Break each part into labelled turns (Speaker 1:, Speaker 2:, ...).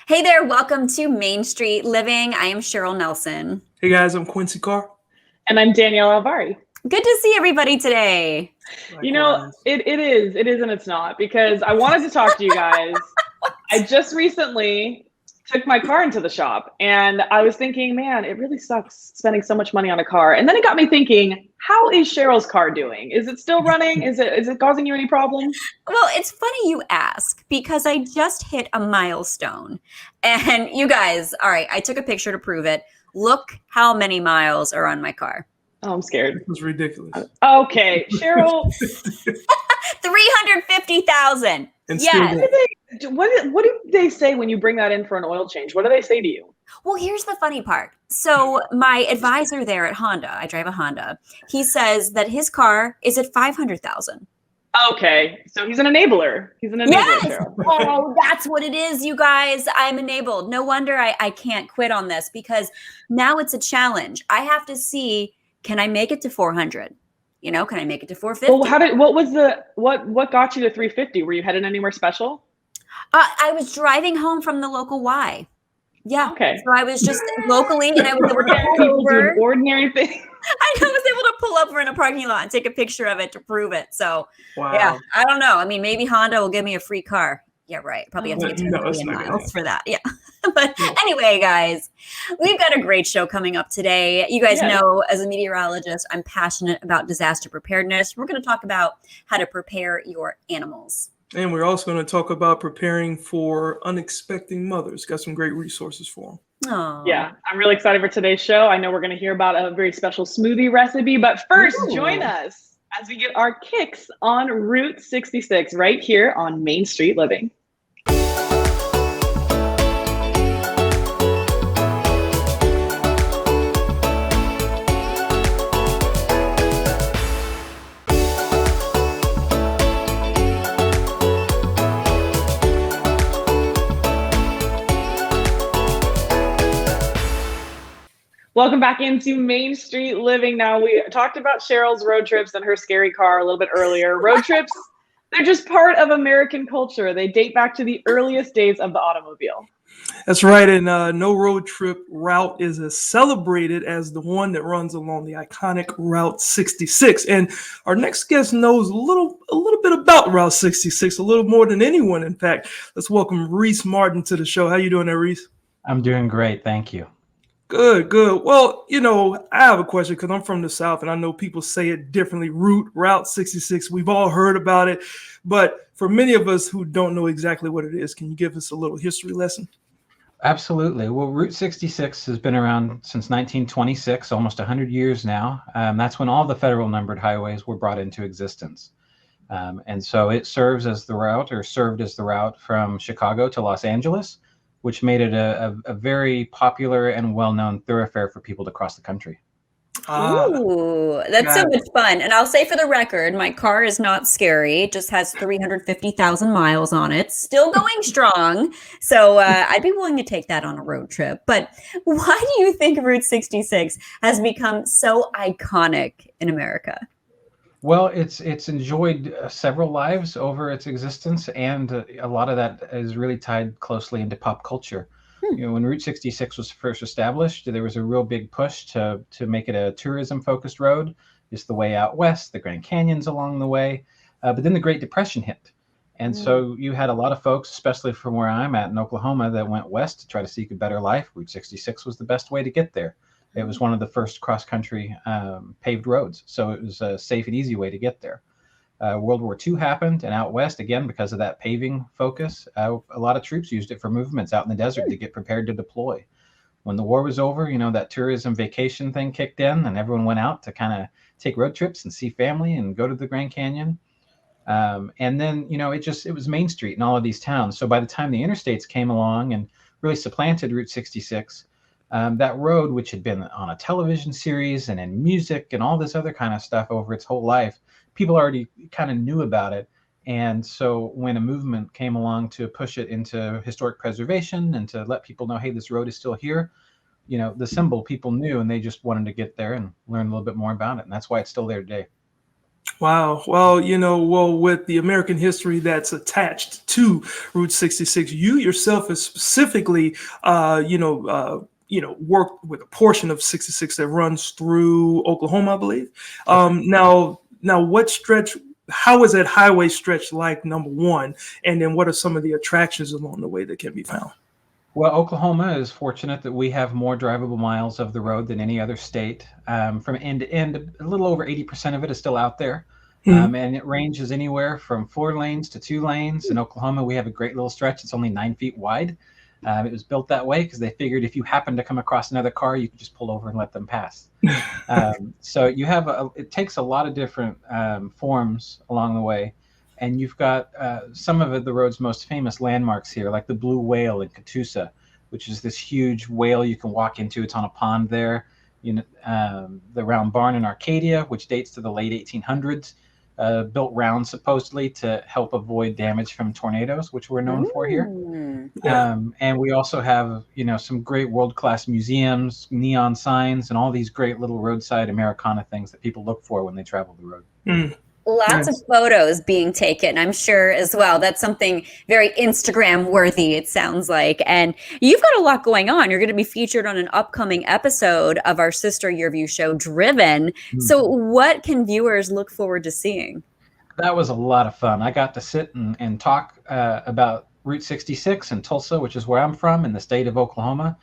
Speaker 1: Hey there, welcome to Main Street Living. I am Cheryl Nelson.
Speaker 2: Hey guys, I'm Quincy Carr.
Speaker 3: And I'm Danielle Alvari.
Speaker 1: Good to see everybody today.
Speaker 2: Likewise.
Speaker 3: You know, it is and it's not, because I wanted to talk to you guys. I just recently took my car into the shop and I was thinking, man, it really sucks spending so much money on a car. And then it got me thinking, how is Cheryl's car doing? Is it still running? Is it causing you any problems?
Speaker 1: Well, it's funny you ask because I just hit a milestone. And you guys, all right, I took a picture to prove it. Look how many miles are on my car.
Speaker 3: Oh, I'm scared.
Speaker 2: It was ridiculous.
Speaker 3: Okay, Cheryl.
Speaker 1: 350,000. Yes.
Speaker 3: What do they say when you bring that in for an oil change? What do they say to you?
Speaker 1: Well, here's the funny part. So my advisor there at Honda, I drive a Honda, he says that his car is at 500,000.
Speaker 3: Okay, so he's an enabler. He's an enabler,
Speaker 1: Yes.
Speaker 3: Cheryl.
Speaker 1: Oh, that's what it is, you guys. I'm enabled. No wonder I can't quit on this, because now it's a challenge. I have to see, can I make it to 400? You know, can I make it to 450?
Speaker 3: Well, what got you to 350? Were you headed anywhere special?
Speaker 1: I was driving home from the local Y. Yeah.
Speaker 3: Okay.
Speaker 1: So I was just locally, and I was able to pull
Speaker 3: Do an
Speaker 1: over.
Speaker 3: ordinary thing.
Speaker 1: I was able to pull over in a parking lot and take a picture of it to prove it. So
Speaker 2: Wow.
Speaker 1: yeah, I don't know. I mean, maybe Honda will give me a free car. Yeah, right. Probably have to get to
Speaker 2: No,
Speaker 1: a
Speaker 2: that's
Speaker 1: million
Speaker 2: not gonna
Speaker 1: miles for that. Yeah. But anyway, guys, we've got a great show coming up today. You guys know, as a meteorologist, I'm passionate about disaster preparedness. We're going to talk about how to prepare your animals.
Speaker 2: And we're also going to talk about preparing for unexpected mothers. Got some great resources for them.
Speaker 1: Oh,
Speaker 3: Yeah, I'm really excited for today's show. I know we're going to hear about a very special smoothie recipe, but first, join us as we get our kicks on Route 66 right here on Main Street Living. Welcome back into Main Street Living. Now, we talked about Cheryl's road trips and her scary car a little bit earlier. Road trips, they're just part of American culture. They date back to the earliest days of the automobile.
Speaker 2: That's right. And no road trip route is as celebrated as the one that runs along the iconic Route 66. And our next guest knows a little bit about Route 66, a little more than anyone, in fact. Let's welcome Rhys Martin to the show. How you doing there, Rhys?
Speaker 4: I'm doing great. Thank you.
Speaker 2: Good. Well, you know, I have a question because I'm from the South and I know people say it differently. Route 66. We've all heard about it. But for many of us who don't know exactly what it is, can you give us a little history lesson?
Speaker 4: Absolutely. Well, Route 66 has been around since 1926, almost 100 years now. That's when all the federal numbered highways were brought into existence. And so it served as the route from Chicago to Los Angeles, which made it a very popular and well-known thoroughfare for people to cross the country.
Speaker 1: Ooh, that's so much fun. And I'll say for the record, my car is not scary. It just has 350,000 miles on it. Still going strong. So I'd be willing to take that on a road trip. But why do you think Route 66 has become so iconic in America?
Speaker 4: Well, it's enjoyed several lives over its existence, and a lot of that is really tied closely into pop culture. You know, when Route 66 was first established, there was a real big push to make it a tourism-focused road. Just the way out west, the Grand Canyons along the way. But then the Great Depression hit. And so you had a lot of folks, especially from where I'm at in Oklahoma, that went west to try to seek a better life. Route 66 was the best way to get there. It was one of the first cross-country paved roads, so it was a safe and easy way to get there. World War II happened, and out west, again, because of that paving focus, a lot of troops used it for movements out in the desert to get prepared to deploy. When the war was over, you know, that tourism vacation thing kicked in, and everyone went out to kind of take road trips and see family and go to the Grand Canyon. And then, you know, it was Main Street in all of these towns. So by the time the interstates came along and really supplanted Route 66, that road, which had been on a television series and in music and all this other kind of stuff over its whole life, people already kind of knew about it. And so when a movement came along to push it into historic preservation and to let people know, hey, this road is still here, you know, the symbol people knew, and they just wanted to get there and learn a little bit more about it. And that's why it's still there today.
Speaker 2: Wow. Well, with the American history that's attached to Route 66, you yourself has specifically, worked with a portion of 66 that runs through Oklahoma, I believe.
Speaker 4: That's right.
Speaker 2: Now, what stretch? How is that highway stretch like? Number one, and then what are some of the attractions along the way that can be found?
Speaker 4: Well, Oklahoma is fortunate that we have more drivable miles of the road than any other state. From end to end, a little over 80% of it is still out there.
Speaker 2: Mhm.
Speaker 4: And it ranges anywhere from 4 lanes to 2 lanes. In Oklahoma, we have a great little stretch. It's only 9 feet wide. It was built that way because they figured if you happen to come across another car, you could just pull over and let them pass. So you have it takes a lot of different forms along the way. And you've got some of the road's most famous landmarks here, like the Blue Whale in Catoosa, which is this huge whale you can walk into. It's on a pond there. The Round Barn in Arcadia, which dates to the late 1800s, built round supposedly to help avoid damage from tornadoes, which we're known for here. And we also have, some great world-class museums, neon signs, and all these great little roadside Americana things that people look for when they travel the road.
Speaker 2: Mm.
Speaker 1: Lots of photos being taken, I'm sure, as well. That's something very Instagram worthy, it sounds like. And you've got a lot going on. You're going to be featured on an upcoming episode of our sister YurView show, Driven. So what can viewers look forward to seeing?
Speaker 4: That was a lot of fun. I got to sit and talk about Route 66 in Tulsa, which is where I'm from, in the state of Oklahoma,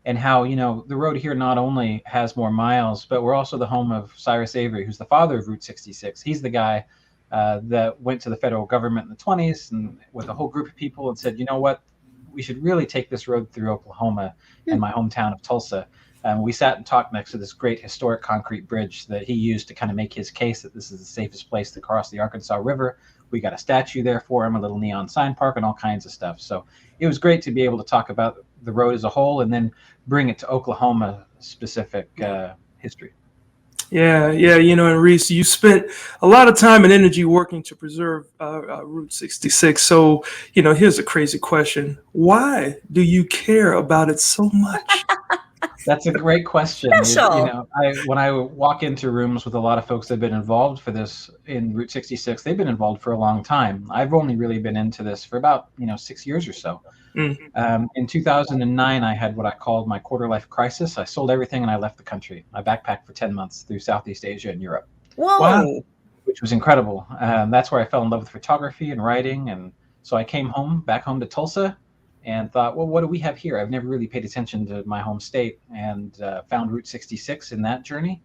Speaker 4: and how, the road here not only has more miles, but we're also the home of Cyrus Avery, who's the father of Route 66. He's the guy that went to the federal government in the 20s and with a whole group of people and said, you know what, we should really take this road through Oklahoma and my hometown of Tulsa. We sat and talked next to this great historic concrete bridge that he used to kind of make his case that this is the safest place to cross the Arkansas River. We got a statue there for him, a little neon sign park, and all kinds of stuff. So it was great to be able to talk about the road as a whole and then bring it to Oklahoma specific history.
Speaker 2: Yeah, and Rhys, you spent a lot of time and energy working to preserve Route 66. So, here's a crazy question. Why do you care about it so much?
Speaker 4: That's a great question. When I walk into rooms with a lot of folks that have been involved for this in Route 66, they've been involved for a long time. I've only really been into this for about 6 years or so. In 2009, I had what I called my quarter life crisis. I sold everything and I left the country. I backpacked for 10 months through Southeast Asia and Europe.
Speaker 1: Whoa!
Speaker 2: Wow.
Speaker 4: Which was incredible. That's where I fell in love with photography and writing. And so I came back home to Tulsa, and thought, well, what do we have here? I've never really paid attention to my home state, and found Route 66 in that journey.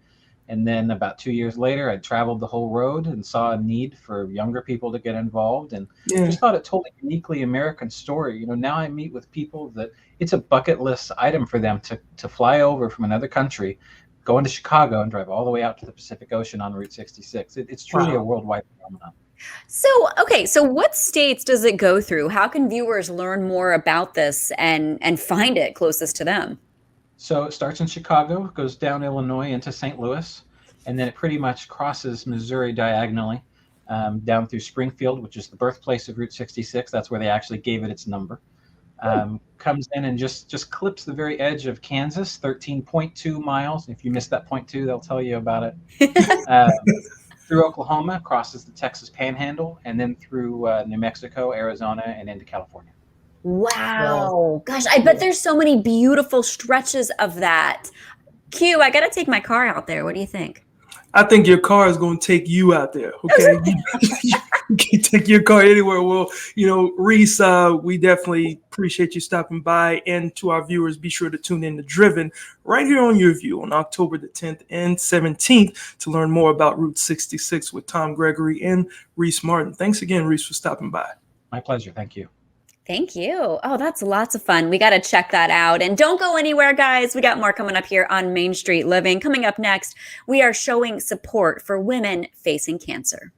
Speaker 4: And then about 2 years later, I traveled the whole road and saw a need for younger people to get involved, and just thought it told a uniquely American story. Now I meet with people that it's a bucket list item for them to fly over from another country, go into Chicago and drive all the way out to the Pacific Ocean on Route 66. It's truly a worldwide phenomenon.
Speaker 1: So what states does it go through? How can viewers learn more about this and find it closest to them?
Speaker 4: So it starts in Chicago, goes down Illinois into St. Louis, and then it pretty much crosses Missouri diagonally down through Springfield, which is the birthplace of Route 66. That's where they actually gave it its number. Comes in and just clips the very edge of Kansas, 13.2 miles. If you missed that 0.2, they'll tell you about it. Through Oklahoma, crosses the Texas Panhandle, and then through New Mexico, Arizona, and into California.
Speaker 1: Wow. Gosh, I bet there's so many beautiful stretches of that. Q, I got to take my car out there. What do you think?
Speaker 2: I think your car is going to take you out there. Okay. You can take your car anywhere. Well, Rhys, we definitely appreciate you stopping by. And to our viewers, be sure to tune in to Driven right here on YurView on October the 10th and 17th to learn more about Route 66 with Tom Gregory and Rhys Martin. Thanks again, Rhys, for stopping by.
Speaker 4: My pleasure. Thank you.
Speaker 1: Thank you. Oh, that's lots of fun. We got to check that out. And don't go anywhere, guys. We got more coming up here on Main Street Living. Coming up next, we are showing support for women facing cancer.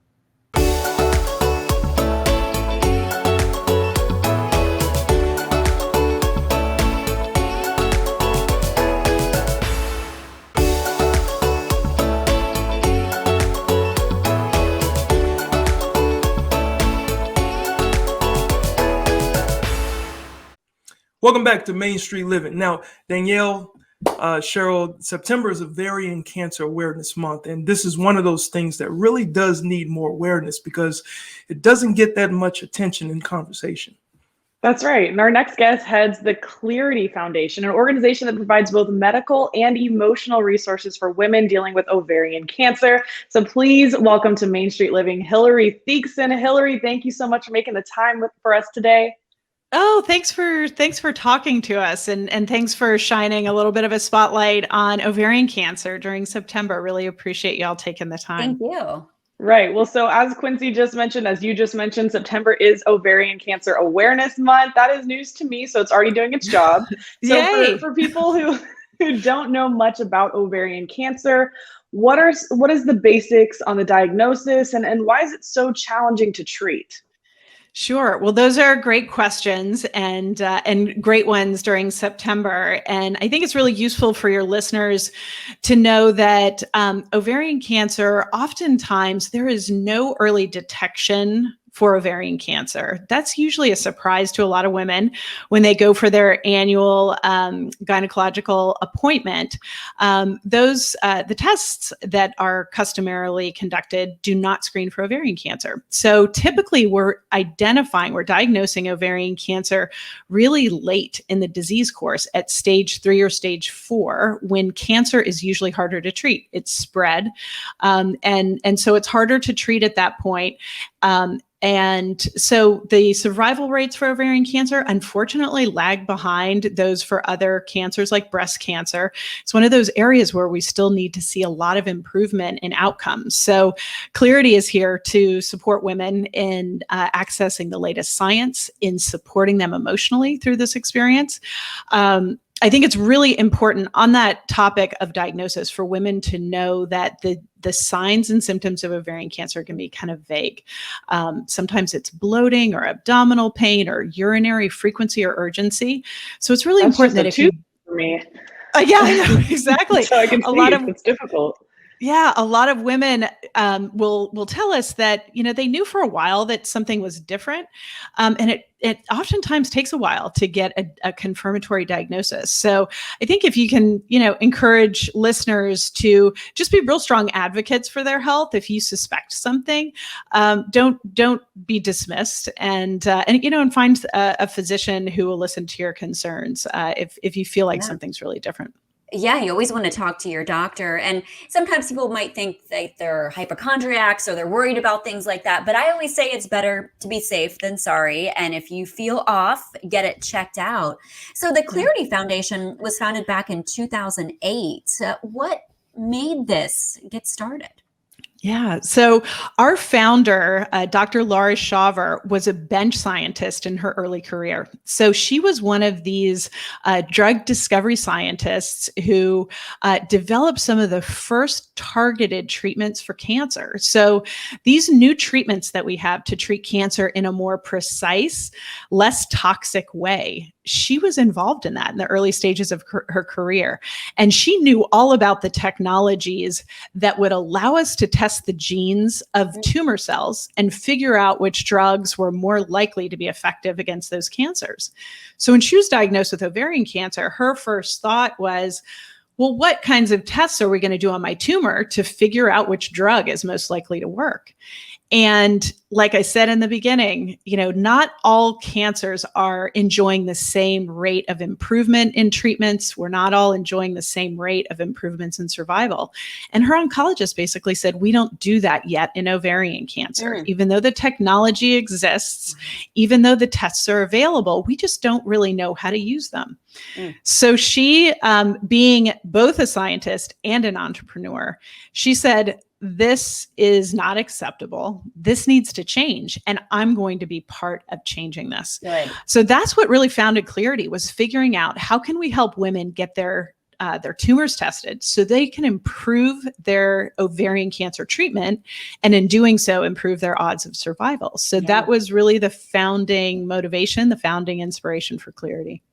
Speaker 2: Welcome back to Main Street Living. Now, Danielle, Cheryl, September is Ovarian Cancer Awareness Month, and this is one of those things that really does need more awareness because it doesn't get that much attention in conversation.
Speaker 3: That's right. And our next guest heads the Clearity Foundation, an organization that provides both medical and emotional resources for women dealing with ovarian cancer. So please welcome to Main Street Living, Hillary Theakston. Hillary, thank you so much for making the time for us today.
Speaker 5: Oh, thanks for talking to us, and thanks for shining a little bit of a spotlight on ovarian cancer during September. Really appreciate y'all taking the time.
Speaker 1: Thank you.
Speaker 3: Right. Well, so as Quincy just mentioned, as you just mentioned, September is Ovarian Cancer Awareness Month. That is news to me, so it's already doing its job. So for people who don't know much about ovarian cancer, what is the basics on the diagnosis, and why is it so challenging to treat?
Speaker 5: Sure. Well, those are great questions and great ones during September. And I think it's really useful for your listeners to know that ovarian cancer, oftentimes there is no early detection for ovarian cancer. That's usually a surprise to a lot of women when they go for their annual gynecological appointment. The tests that are customarily conducted do not screen for ovarian cancer. So typically we're diagnosing ovarian cancer really late in the disease course at stage 3 or stage 4, when cancer is usually harder to treat. It's spread. And so it's harder to treat at that point. And so the survival rates for ovarian cancer, unfortunately, lag behind those for other cancers like breast cancer. It's one of those areas where we still need to see a lot of improvement in outcomes. So Clearity is here to support women in accessing the latest science, in supporting them emotionally through this experience. I think it's really important on that topic of diagnosis for women to know that the signs and symptoms of ovarian cancer can be kind of vague. Sometimes it's bloating or abdominal pain or urinary frequency or urgency. So it's really important that if you,
Speaker 3: for me,
Speaker 5: yeah, I know, exactly.
Speaker 3: So I can see it's difficult.
Speaker 5: Yeah, a lot of women will tell us that, they knew for a while that something was different. And it oftentimes takes a while to get a confirmatory diagnosis. So I think if you can, encourage listeners to just be real strong advocates for their health. If you suspect something, don't be dismissed, and find a physician who will listen to your concerns if you feel like something's really different.
Speaker 1: Yeah, you always want to talk to your doctor. And sometimes people might think that they're hypochondriacs or they're worried about things like that. But I always say it's better to be safe than sorry. And if you feel off, get it checked out. So the Clearity Foundation was founded back in 2008. What made this get started?
Speaker 5: Yeah. So our founder, Dr. Laura Shaver, was a bench scientist in her early career. So she was one of these drug discovery scientists who developed some of the first targeted treatments for cancer. So these new treatments that we have to treat cancer in a more precise, less toxic way, she was involved in that in the early stages of her career. And she knew all about the technologies that would allow us to test the genes of tumor cells and figure out which drugs were more likely to be effective against those cancers. So when she was diagnosed with ovarian cancer, her first thought was, well, what kinds of tests are we going to do on my tumor to figure out which drug is most likely to work? And like I said in the beginning, not all cancers are enjoying the same rate of improvement in treatments. We're not all enjoying the same rate of improvements in survival. And her oncologist basically said, we don't do that yet in ovarian cancer. Even though the technology exists, even though the tests are available, we just don't really know how to use them. So she, being both a scientist and an entrepreneur, she said, this is not acceptable. This needs to change. And I'm going to be part of changing this. Good. So that's what really founded Clearity, was figuring out how can we help women get their tumors tested so they can improve their ovarian cancer treatment, and in doing so, improve their odds of survival. So that was really the founding motivation, the founding inspiration for Clearity.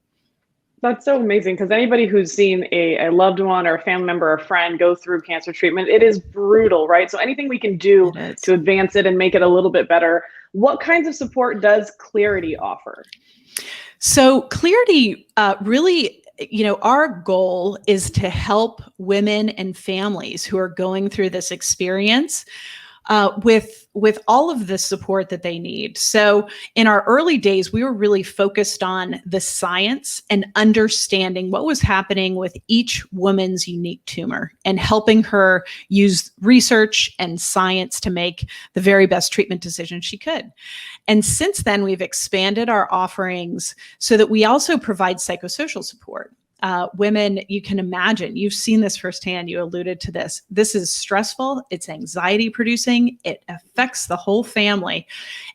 Speaker 3: That's so amazing, because anybody who's seen a loved one or a family member or a friend go through cancer treatment, it is brutal, right? So anything we can do to advance it and make it a little bit better. What kinds of support does Clearity offer?
Speaker 5: So Clearity really our goal is to help women and families who are going through this experience with all of the support that they need. So in our early days, we were really focused on the science and understanding what was happening with each woman's unique tumor and helping her use research and science to make the very best treatment decision she could. And since then, we've expanded our offerings so that we also provide psychosocial support. Women, you can imagine, you've seen this firsthand, you alluded to this. This is stressful, it's anxiety producing, it affects the whole family.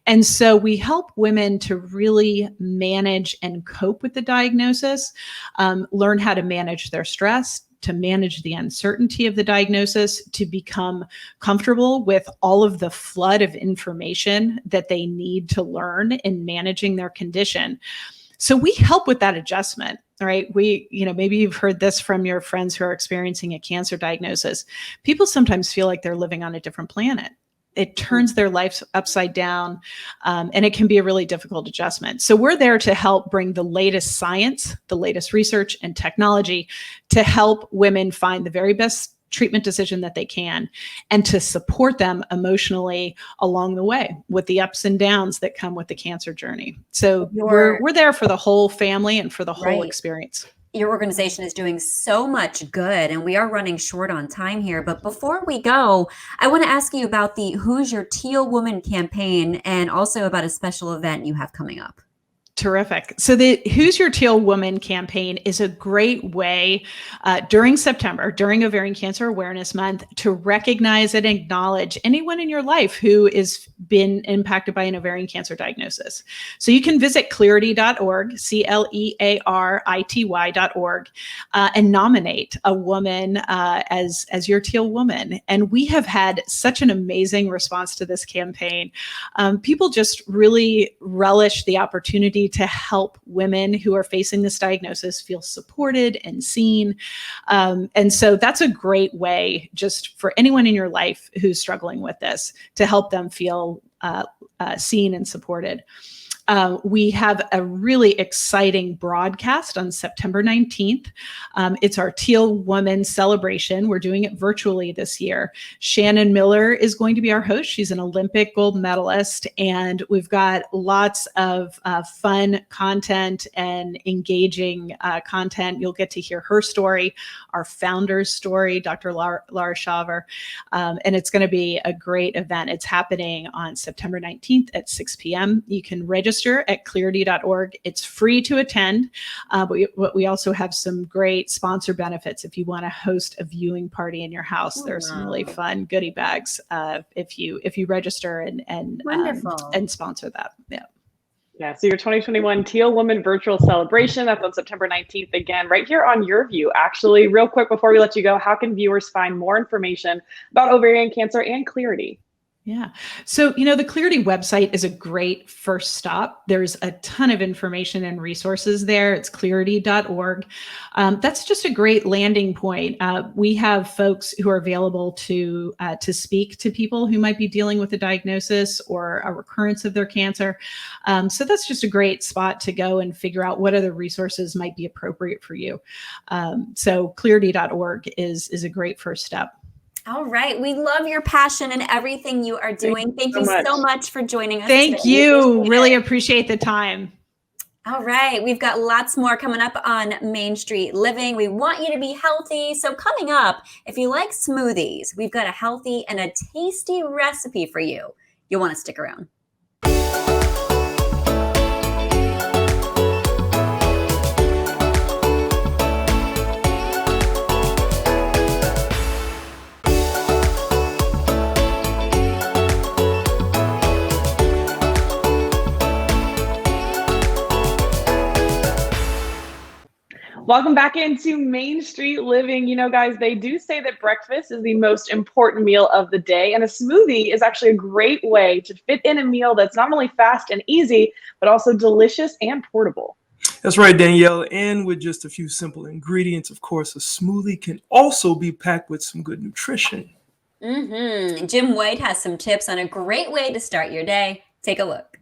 Speaker 5: And so we help women to really manage and cope with the diagnosis, learn how to manage their stress, to manage the uncertainty of the diagnosis, to become comfortable with all of the flood of information that they need to learn in managing their condition. So we help with that adjustment. All right. Maybe you've heard this from your friends who are experiencing a cancer diagnosis. People sometimes feel like they're living on a different planet. It turns their lives upside down, and it can be a really difficult adjustment. So we're there to help bring the latest science, the latest research and technology to help women find the very best treatment decision that they can, and to support them emotionally along the way with the ups and downs that come with the cancer journey. So we're there for the whole family and for the whole experience.
Speaker 1: Your organization is doing so much good, and we are running short on time here. But before we go, I want to ask you about the Who's Your Teal Woman campaign, and also about a special event you have coming up.
Speaker 5: Terrific. So the Who's Your Teal Woman campaign is a great way during September, during Ovarian Cancer Awareness Month, to recognize and acknowledge anyone in your life who has been impacted by an ovarian cancer diagnosis. So you can visit Clearity.org, CLEARITY.org, and nominate a woman as your teal woman. And we have had such an amazing response to this campaign. People just really relish the opportunity to help women who are facing this diagnosis feel supported and seen. And so that's a great way just for anyone in your life who's struggling with this to help them feel seen and supported. We have a really exciting broadcast on September 19th. It's our Teal Woman celebration. We're doing it virtually this year. Shannon Miller is going to be our host. She's an Olympic gold medalist, and we've got lots of fun content and engaging content. You'll get to hear her story, our founder's story, Dr. Laura Shaver, and it's going to be a great event. It's happening on September 19th at 6 p.m. You can register at Clearity.org. It's free to attend, but we also have some great sponsor benefits if you want to host a viewing party in your house. There's some really fun goodie bags if you register and sponsor that.
Speaker 3: Yeah, so your 2021 Teal Woman Virtual Celebration, that's on September 19th, again, right here on YurView. Actually, real quick before we let you go, how can viewers find more information about ovarian cancer and Clearity?
Speaker 5: Yeah. So, the Clearity website is a great first stop. There's a ton of information and resources there. It's Clearity.org. That's just a great landing point. We have folks who are available to speak to people who might be dealing with a diagnosis or a recurrence of their cancer. So that's just a great spot to go and figure out what other resources might be appropriate for you. So Clearity.org is a great first step.
Speaker 1: All right. We love your passion and everything you are doing. Thank you so much for joining us.
Speaker 5: Thank you. Really appreciate the time.
Speaker 1: All right. We've got lots more coming up on Main Street Living. We want you to be healthy. So coming up, if you like smoothies, we've got a healthy and a tasty recipe for you. You'll want to stick around.
Speaker 3: Welcome back into Main Street Living. Guys, they do say that breakfast is the most important meal of the day, and a smoothie is actually a great way to fit in a meal that's not only fast and easy, but also delicious and portable.
Speaker 2: That's right, Danielle. And with just a few simple ingredients, of course, a smoothie can also be packed with some good nutrition.
Speaker 1: Jim White has some tips on a great way to start your day. Take a look.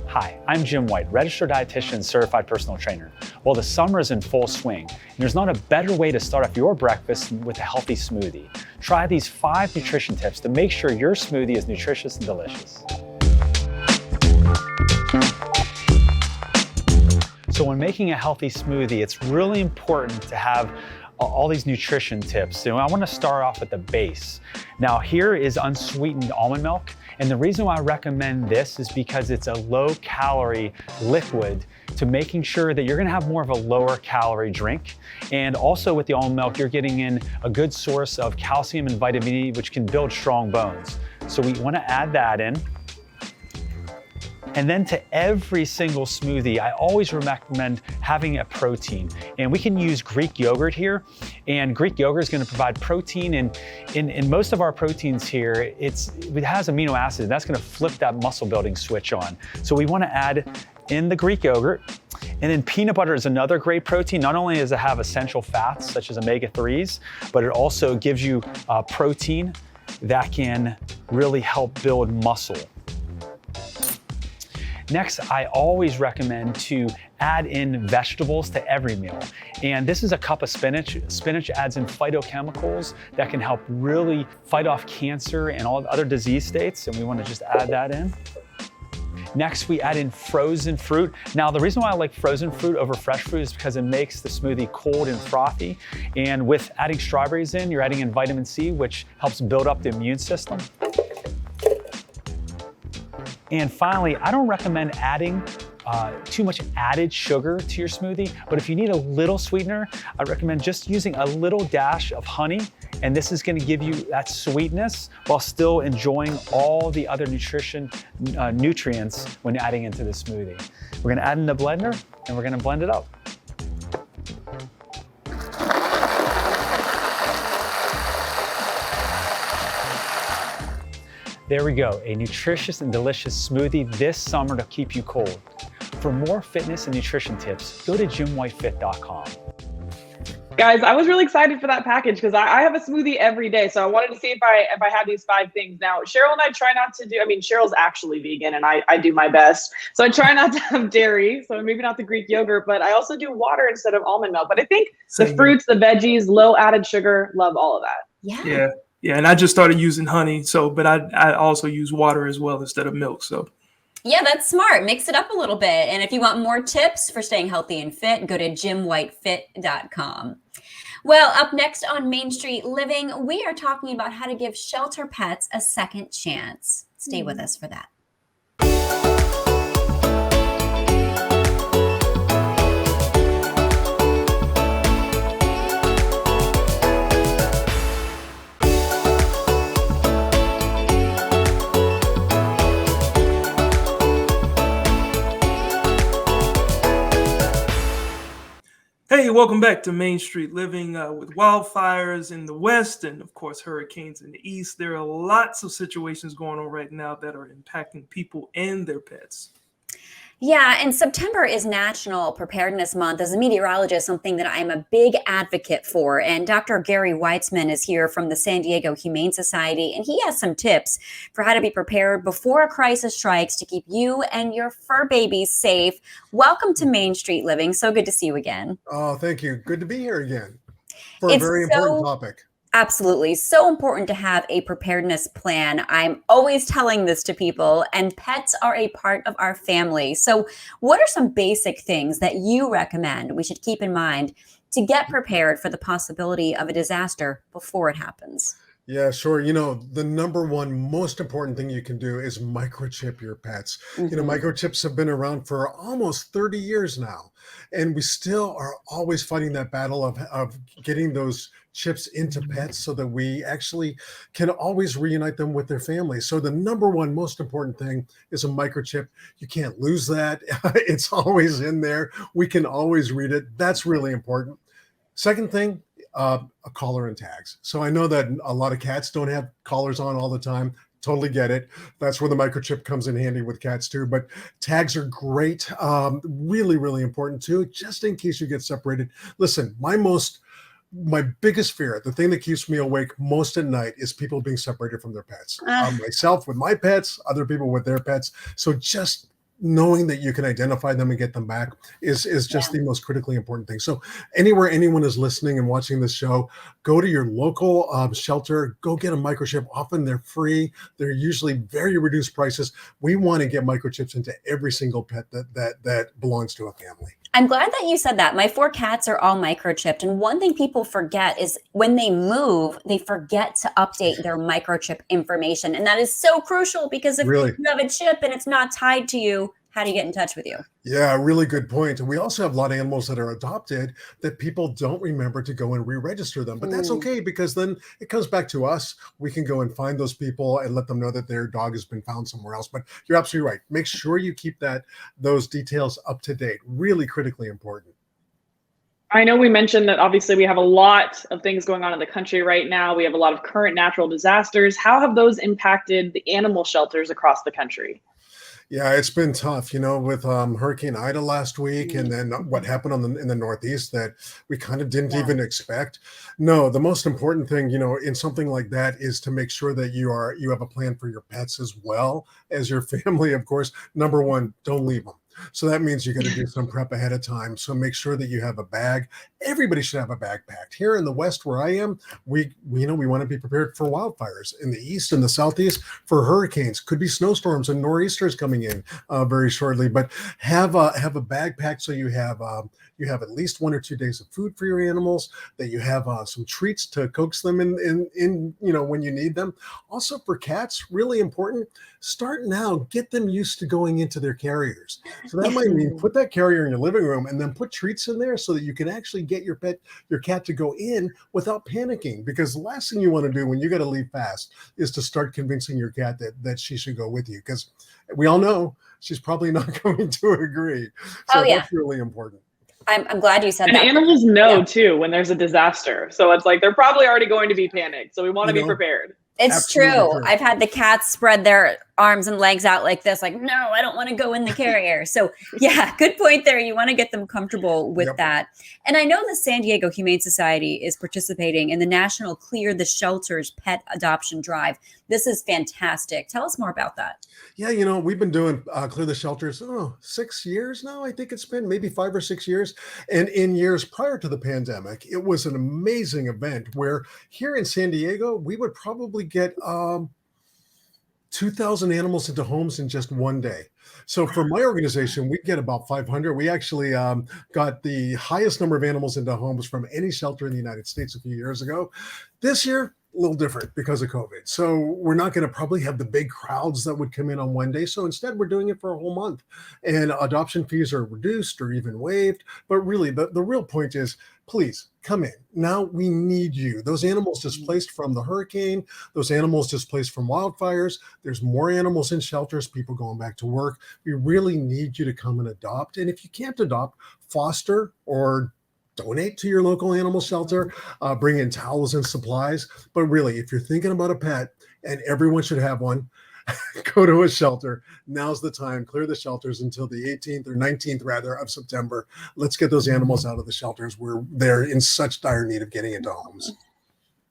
Speaker 6: Hi, I'm Jim White, registered dietitian and certified personal trainer. Well, the summer is in full swing, and there's not a better way to start off your breakfast with a healthy smoothie. Try these 5 nutrition tips to make sure your smoothie is nutritious and delicious. So when making a healthy smoothie, it's really important to have all these nutrition tips. So I want to start off with the base. Now here is unsweetened almond milk. And the reason why I recommend this is because it's a low calorie liquid to making sure that you're gonna have more of a lower calorie drink. And also with the almond milk, you're getting in a good source of calcium and vitamin E, which can build strong bones. So we wanna add that in. And then to every single smoothie, I always recommend having a protein. And we can use Greek yogurt here. And Greek yogurt is going to provide protein. And in most of our proteins here, it has amino acids. That's going to flip that muscle building switch on. So we want to add in the Greek yogurt. And then peanut butter is another great protein. Not only does it have essential fats such as omega-3s, but it also gives you protein that can really help build muscle. Next, I always recommend to add in vegetables to every meal. And this is a cup of spinach. Spinach adds in phytochemicals that can help really fight off cancer and all other disease states. And we want to just add that in. Next, we add in frozen fruit. Now, the reason why I like frozen fruit over fresh fruit is because it makes the smoothie cold and frothy. And with adding strawberries in, you're adding in vitamin C, which helps build up the immune system. And finally, I don't recommend adding too much added sugar to your smoothie, but if you need a little sweetener, I recommend just using a little dash of honey, and this is gonna give you that sweetness while still enjoying all the other nutrients when adding into the smoothie. We're gonna add in the blender, and we're gonna blend it up. There we go, a nutritious and delicious smoothie this summer to keep you cold. For more fitness and nutrition tips, go to jimwhitefit.com.
Speaker 3: Guys, I was really excited for that package because I have a smoothie every day. So I wanted to see if I had these 5 things. Now, Cheryl and I try not to do, Cheryl's actually vegan and I do my best. So I try not to have dairy. So maybe not the Greek yogurt, but I also do water instead of almond milk. But I think the fruits, the veggies, low added sugar, love all of that.
Speaker 2: Yeah, and I just started using honey, but I also use water as well instead of milk. So
Speaker 1: yeah, that's smart. Mix it up a little bit. And if you want more tips for staying healthy and fit, go to jimwhitefit.com. Well, up next on Main Street Living, we are talking about how to give shelter pets a second chance. Stay with us for that.
Speaker 2: hey, welcome back to Main Street Living. With wildfires in the west and, of course, hurricanes in the east, there are lots of situations going on right now that are impacting people and their pets.
Speaker 1: Yeah, and September is National Preparedness Month. As a meteorologist, something that I'm a big advocate for. And Dr. Gary Weitzman is here from the San Diego Humane Society, and he has some tips for how to be prepared before a crisis strikes to keep you and your fur babies safe. Welcome to Main Street Living. So good to see you again.
Speaker 7: Oh, thank you. Good to be here again for a very important topic.
Speaker 1: Absolutely. So important to have a preparedness plan. I'm always telling this to people, and pets are a part of our family. So what are some basic things that you recommend we should keep in mind to get prepared for the possibility of a disaster before it happens?
Speaker 7: Yeah, sure. You know, the number one most important thing you can do is microchip your pets. You know, microchips have been around for almost 30 years now, and we still are always fighting that battle of getting those chips into pets so that we actually can always reunite them with their families. So the number one most important thing is a microchip. You can't lose that. It's always in there. We can always read it. That's really important. Second thing, a collar and tags. So I know that a lot of cats don't have collars on all the time. Totally get it. That's where the microchip comes in handy with cats too. But tags are great. Really, really important too, just in case you get separated. Listen, my biggest fear, the thing that keeps me awake most at night, is people being separated from their pets. Myself with my pets, other people with their pets. So just knowing that you can identify them and get them back is just the most critically important thing. So anywhere anyone is listening and watching this show, go to your local shelter, go get a microchip. Often they're free. They're usually very reduced prices. We want to get microchips into every single pet that belongs to a family.
Speaker 1: I'm glad that you said that. My 4 cats are all microchipped. And one thing people forget is when they move, they forget to update their microchip information. And that is so crucial, because if
Speaker 7: Really?
Speaker 1: you have a chip and it's not tied to you, how do you get in touch with you?
Speaker 7: Yeah, really good point. And we also have a lot of animals that are adopted that people don't remember to go and re-register them. But that's okay, because then it comes back to us. We can go and find those people and let them know that their dog has been found somewhere else. But you're absolutely right. Make sure you keep those details up to date. Really critically important.
Speaker 3: I know we mentioned that obviously we have a lot of things going on in the country right now. We have a lot of current natural disasters. How have those impacted the animal shelters across the country?
Speaker 7: Yeah, it's been tough, with Hurricane Ida last week, and then what happened in the Northeast that we kind of didn't even expect. No, the most important thing, in something like that is to make sure that you have a plan for your pets as well as your family. Of course, number one, don't leave them. So that means you got to do some prep ahead of time. So make sure that you have a bag. Everybody should have a bag packed. Here in the West, where I am, we want to be prepared for wildfires. In the East and the Southeast, for hurricanes, could be snowstorms and nor'easters coming in very shortly. But have a bag packed so you have at least 1 or 2 days of food for your animals. That you have some treats to coax them in when you need them. Also for cats, really important. Start now. Get them used to going into their carriers. So that might mean put that carrier in your living room and then put treats in there so that you can actually get your cat to go in without panicking. Because the last thing you want to do when you got to leave fast is to start convincing your cat that she should go with you. Because we all know she's probably not going to agree. So that's really important.
Speaker 1: I'm glad you said that.
Speaker 3: And animals know too when there's a disaster. So it's like they're probably already going to be panicked. So we want to be prepared.
Speaker 1: It's true. I've had the cats spread their arms and legs out like this, like, no, I don't want to go in the carrier. So yeah, good point there. You want to get them comfortable with that. And I know the San Diego Humane Society is participating in the National Clear the Shelters Pet Adoption Drive. This is fantastic. Tell us more about that.
Speaker 7: Yeah, we've been doing Clear the Shelters 6 years now. I think it's been maybe 5 or 6 years. And in years prior to the pandemic, it was an amazing event where here in San Diego, we would probably get 2,000 animals into homes in just one day. So for my organization, we get about 500. We actually got the highest number of animals into homes from any shelter in the United States a few years ago. This year, a little different because of COVID. So we're not going to probably have the big crowds that would come in on one day. So instead, we're doing it for a whole month. And adoption fees are reduced or even waived. But really, the real point is, please come in. Now we need you. Those animals displaced from the hurricane, those animals displaced from wildfires, there's more animals in shelters, people going back to work. We really need you to come and adopt. And if you can't adopt, foster or donate to your local animal shelter, bring in towels and supplies. But really, if you're thinking about a pet, and everyone should have one, go to a shelter. Now's the time. Clear the shelters until the 18th or 19th, rather, of September. Let's get those animals out of the shelters where they're in such dire need of getting into homes.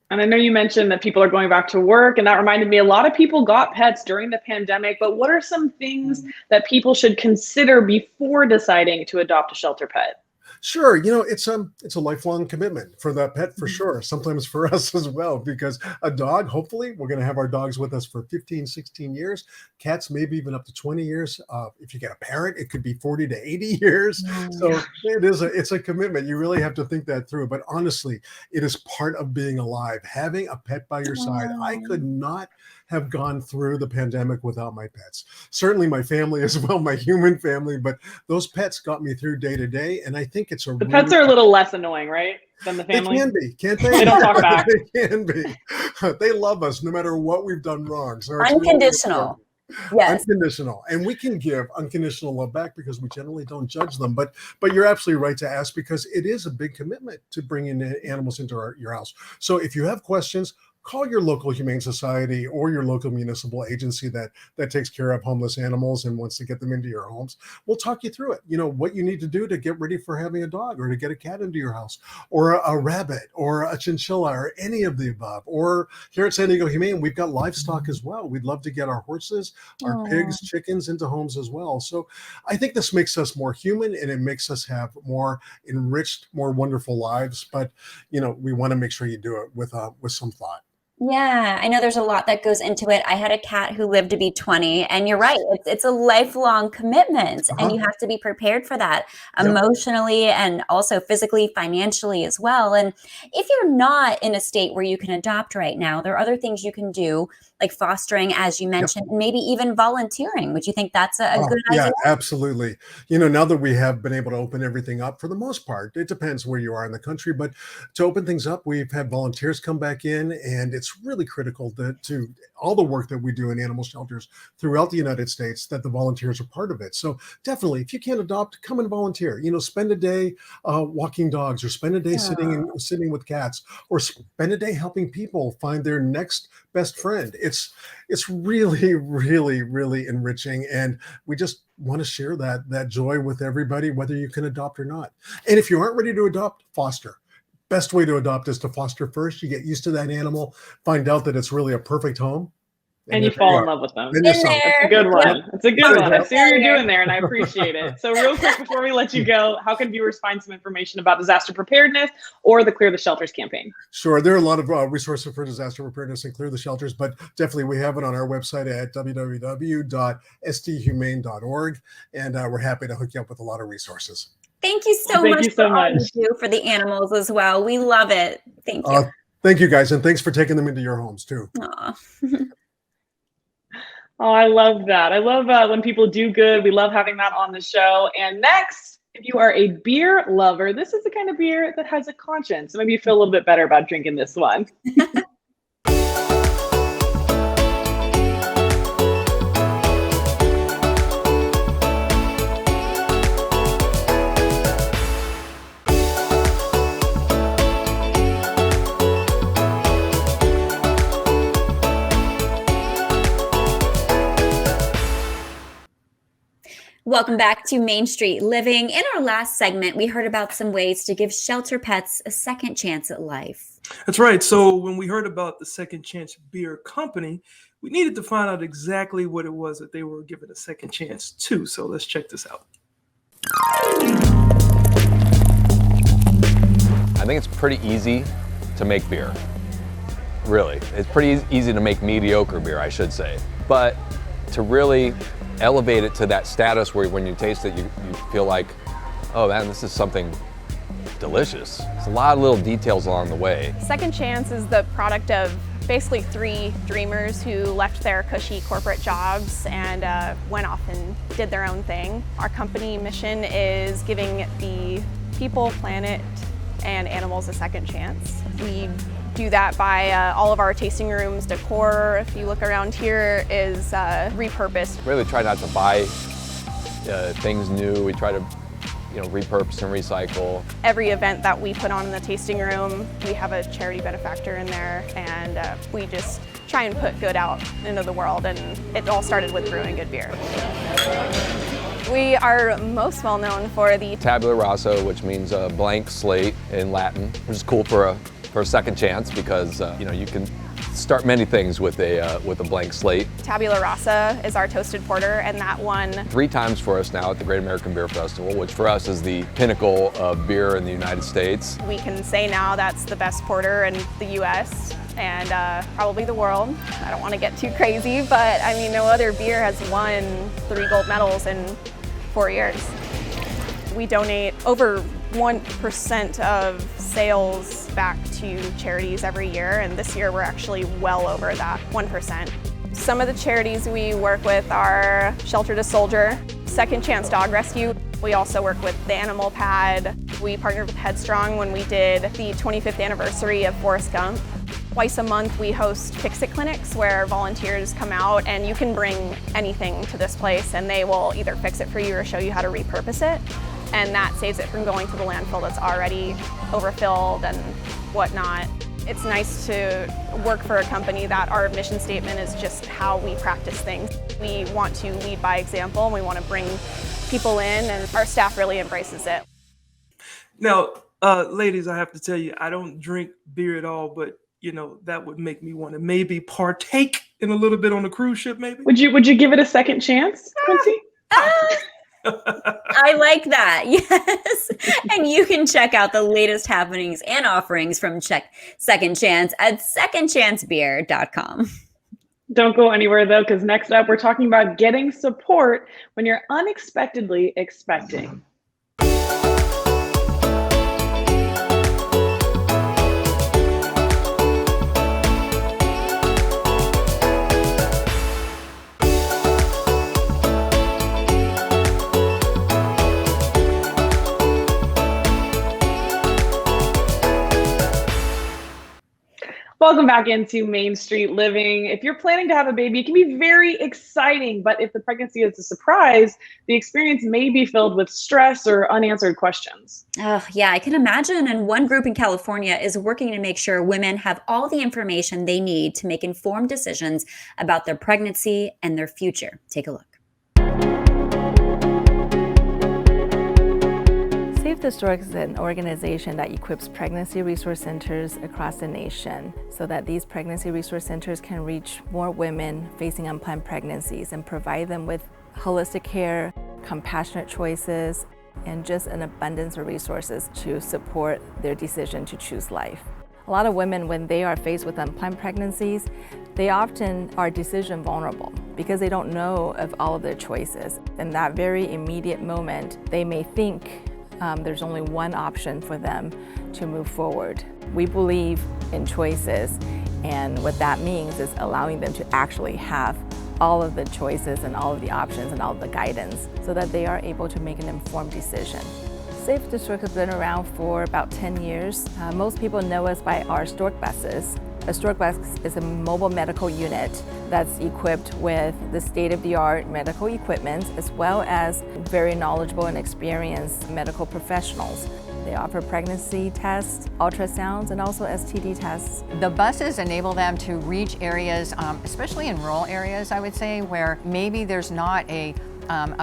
Speaker 3: And I know you mentioned that people are going back to work, and that reminded me, a lot of people got pets during the pandemic, but what are some things that people should consider before deciding to adopt a shelter pet?
Speaker 7: Sure. It's a lifelong commitment for that pet for sure. Sometimes for us as well, because a dog, hopefully we're going to have our dogs with us for 15, 16 years, cats, maybe even up to 20 years. If you get a parrot, it could be 40 to 80 years. So it's a commitment. You really have to think that through. But honestly, it is part of being alive. Having a pet by your side. I could not have gone through the pandemic without my pets. Certainly my family as well, my human family, but those pets got me through day to day. And I think it's
Speaker 3: the pets are a little less annoying, right? Than the family.
Speaker 7: They can be, can't they?
Speaker 3: They don't talk back.
Speaker 7: They can be. They love us no matter what we've done wrong. So
Speaker 1: unconditional. Yes.
Speaker 7: Unconditional. And we can give unconditional love back because we generally don't judge them. But you're absolutely right to ask, because it is a big commitment to bring in animals into your house. So if you have questions, call your local humane society or your local municipal agency that takes care of homeless animals and wants to get them into your homes. We'll talk you through it. What you need to do to get ready for having a dog or to get a cat into your house or a rabbit or a chinchilla or any of the above. Or here at San Diego Humane, we've got livestock as well. We'd love to get our horses, our pigs, chickens into homes as well. So I think this makes us more human, and it makes us have more enriched, more wonderful lives. But we want to make sure you do it with some thought.
Speaker 1: Yeah, I know there's a lot that goes into it. I had a cat who lived to be 20, and you're right. It's a lifelong commitment, and you have to be prepared for that emotionally and also physically, financially as well. And if you're not in a state where you can adopt right now, there are other things you can do, like fostering, as you mentioned, and maybe even volunteering. Would you think that's a good idea?
Speaker 7: Yeah, absolutely. Now that we have been able to open everything up, for the most part, it depends where you are in the country, but to open things up, we've had volunteers come back in, and it's really critical to all the work that we do in animal shelters throughout the United States, that the volunteers are part of it. So definitely, if you can't adopt, come and volunteer. Spend a day walking dogs, or spend a day sitting with cats, or spend a day helping people find their next best friend. It's really, really, really enriching, and we just want to share that joy with everybody, whether you can adopt or not. And if you aren't ready to adopt, foster. Best way to adopt is to foster first. You get used to that animal, find out that it's really a perfect home.
Speaker 3: And you fall in love with them.
Speaker 7: It's
Speaker 3: a good one. It's a good one. I see what you're doing there, and I appreciate it. So real quick before we let you go, how can viewers find some information about disaster preparedness or the Clear the Shelters campaign?
Speaker 7: Sure. There are a lot of resources for disaster preparedness and Clear the Shelters, but definitely we have it on our website at www.sdhumane.org, and we're happy to hook you up with a lot of resources.
Speaker 1: Thank you so much for all you do for the animals as well. We love it. Thank you.
Speaker 7: Thank you, guys, and thanks for taking them into your homes too.
Speaker 3: Oh, I love that. I love when people do good. We love having that on the show. And next, if you are a beer lover, this is the kind of beer that has a conscience. So maybe you feel a little bit better about drinking this one.
Speaker 1: Welcome back to Main Street Living. In our last segment, we heard about some ways to give shelter pets a second chance at life.
Speaker 2: That's right. So when we heard about the Second Chance Beer Company, we needed to find out exactly what it was that they were given a second chance to. So let's check this out.
Speaker 8: I think it's pretty easy to make beer. Really. It's pretty easy to make mediocre beer, I should say. But to really elevate it to that status where when you taste it, you feel like, oh man, this is something delicious. It's a lot of little details along the way.
Speaker 9: Second Chance is the product of basically 3 dreamers who left their cushy corporate jobs and went off and did their own thing. Our company mission is giving the people, planet, and animals a second chance. We do that by all of our tasting rooms. Decor, if you look around here, is repurposed.
Speaker 8: Really try not to buy things new. We try to repurpose and recycle.
Speaker 9: Every event that we put on in the tasting room, we have a charity benefactor in there, and we just try and put good out into the world, and it all started with brewing good beer. We are most well known for the
Speaker 8: Tabula rasa, which means a blank slate in Latin, which is cool for a second chance because you can start many things with a blank slate.
Speaker 9: Tabula rasa is our toasted porter, and that won
Speaker 8: 3 times for us now at the Great American Beer Festival, which for us is the pinnacle of beer in the United States.
Speaker 9: We can say now that's the best porter in the U.S. and probably the world. I don't want to get too crazy, but I mean, no other beer has won 3 gold medals in 4 years. We donate over 1% of sales back to charities every year, and this year we're actually well over that 1%. Some of the charities we work with are Shelter to Soldier, Second Chance Dog Rescue. We also work with the Animal Pad. We partnered with Headstrong when we did the 25th anniversary of Forrest Gump. Twice a month we host Fix-It clinics where volunteers come out and you can bring anything to this place and they will either fix it for you or show you how to repurpose it. And that saves it from going to the landfill that's already overfilled and whatnot. It's nice to work for a company that our mission statement is just how we practice things. We want to lead by example, and we want to bring people in, and our staff really embraces it.
Speaker 2: Now, ladies, I have to tell you, I don't drink beer at all, but that would make me want to maybe partake in a little bit on a cruise ship, maybe.
Speaker 3: Would you give it a second chance, Quincy?
Speaker 1: I like that. Yes. And you can check out the latest happenings and offerings from Second Chance at secondchancebeer.com.
Speaker 3: Don't go anywhere though, because next up we're talking about getting support when you're unexpectedly expecting. Welcome back into Main Street Living. If you're planning to have a baby, it can be very exciting, but if the pregnancy is a surprise, the experience may be filled with stress or unanswered questions.
Speaker 1: Oh, yeah, I can imagine. And one group in California is working to make sure women have all the information they need to make informed decisions about their pregnancy and their future. Take a look.
Speaker 10: Save the Storks is an organization that equips pregnancy resource centers across the nation so that these pregnancy resource centers can reach more women facing unplanned pregnancies and provide them with holistic care, compassionate choices, and just an abundance of resources to support their decision to choose life. A lot of women, when they are faced with unplanned pregnancies, they often are decision vulnerable because they don't know of all of their choices. In that very immediate moment, they may think there's only one option for them to move forward. We believe in choices, and what that means is allowing them to actually have all of the choices and all of the options and all of the guidance so that they are able to make an informed decision. Save the Stork has been around for about 10 years. Most people know us by our Stork buses. A Stork bus is a mobile medical unit that's equipped with the state-of-the-art medical equipment as well as very knowledgeable and experienced medical professionals. They offer pregnancy tests, ultrasounds, and also STD tests.
Speaker 11: The buses enable them to reach areas, especially in rural areas, I would say, where maybe there's not a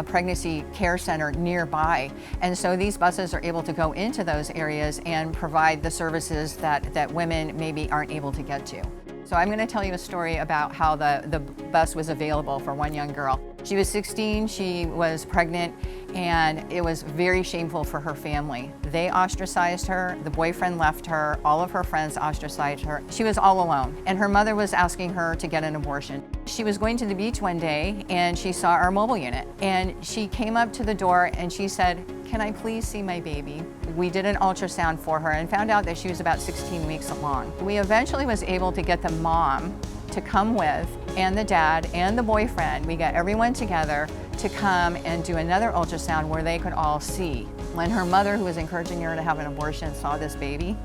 Speaker 11: pregnancy care center nearby. And so these buses are able to go into those areas and provide the services that women maybe aren't able to get to. So I'm going to tell you a story about how the bus was available for one young girl. She was 16, she was pregnant, and it was very shameful for her family. They ostracized her, the boyfriend left her, all of her friends ostracized her. She was all alone, and her mother was asking her to get an abortion. She was going to the beach one day, and she saw our mobile unit, and she came up to the door and she said, "Can I please see my baby?" We did an ultrasound for her and found out that she was about 16 weeks along. We eventually was able to get the mom to come with, and the dad and the boyfriend. We got everyone together to come and do another ultrasound where they could all see. When her mother, who was encouraging her to have an abortion, saw this baby,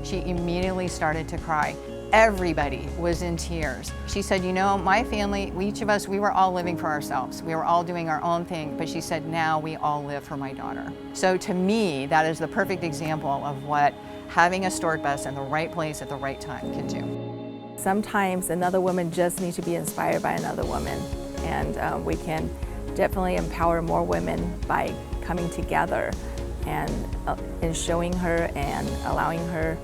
Speaker 11: she immediately started to cry. Everybody was in tears. She said, "You know, my family, each of us, we were all living for ourselves. We were all doing our own thing, but she said, now we all live for my daughter." So to me, that is the perfect example of what having a Stork bus in the right place at the right time can do.
Speaker 10: Sometimes another woman just needs to be inspired by another woman, and we can definitely empower more women by coming together and showing her and allowing her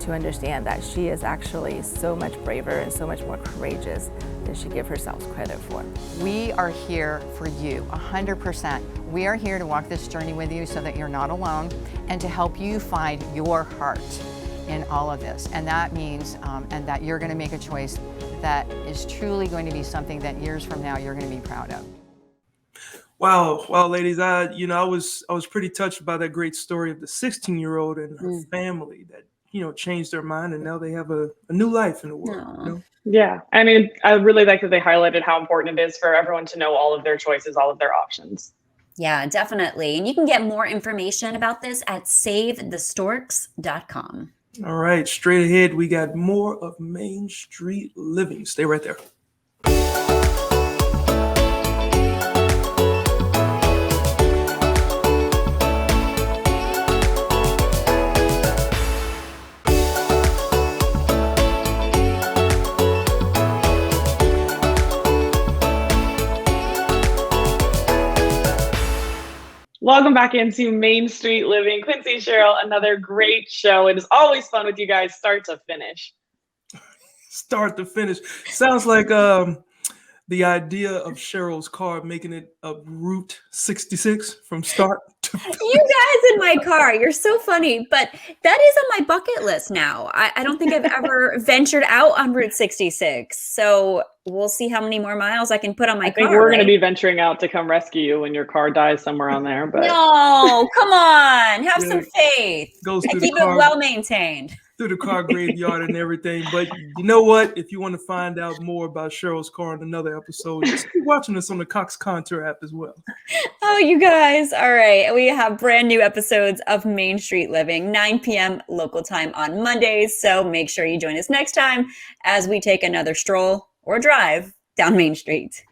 Speaker 10: to understand that she is actually so much braver and so much more courageous than she gives herself credit for.
Speaker 11: We are here for you, 100%. We are here to walk this journey with you so that you're not alone and to help you find your heart in all of this. And that means and that you're going to make a choice that is truly going to be something that years from now you're going to be proud of.
Speaker 2: Wow, ladies, I was pretty touched by that great story of the 16-year-old and her family that changed their mind, and now they have a new life in the world.
Speaker 3: Yeah, I mean, I really like that they highlighted how important it is for everyone to know all of their choices, all of their options.
Speaker 1: Yeah, definitely. And you can get more information about this at SaveTheStorks.com.
Speaker 2: All right, straight ahead, we got more of Main Street Living. Stay right there.
Speaker 3: Welcome back into Main Street Living. Quincy, Cheryl, another great show. It is always fun with you guys, start to finish.
Speaker 2: Start to finish. Sounds like the idea of Cheryl's car making it a Route 66 from start to finish.
Speaker 1: You guys in my car, you're so funny, but that is on my bucket list now. I don't think I've ever ventured out on Route 66. So we'll see how many more miles I can put on my car.
Speaker 3: I think we're going to be venturing out to come rescue you when your car dies somewhere on there. But
Speaker 1: no, come on, have some faith.
Speaker 2: Goes
Speaker 1: I
Speaker 2: through
Speaker 1: keep
Speaker 2: the car,
Speaker 1: it well maintained.
Speaker 2: through the car graveyard and everything. But you know what? If you want to find out more about Cheryl's car in another episode, just keep watching us on the Cox Contour app as well.
Speaker 1: Oh, you guys. All right. We have brand new episodes of Main Street Living, 9 p.m. local time on Mondays. So make sure you join us next time as we take another stroll or drive down Main Street.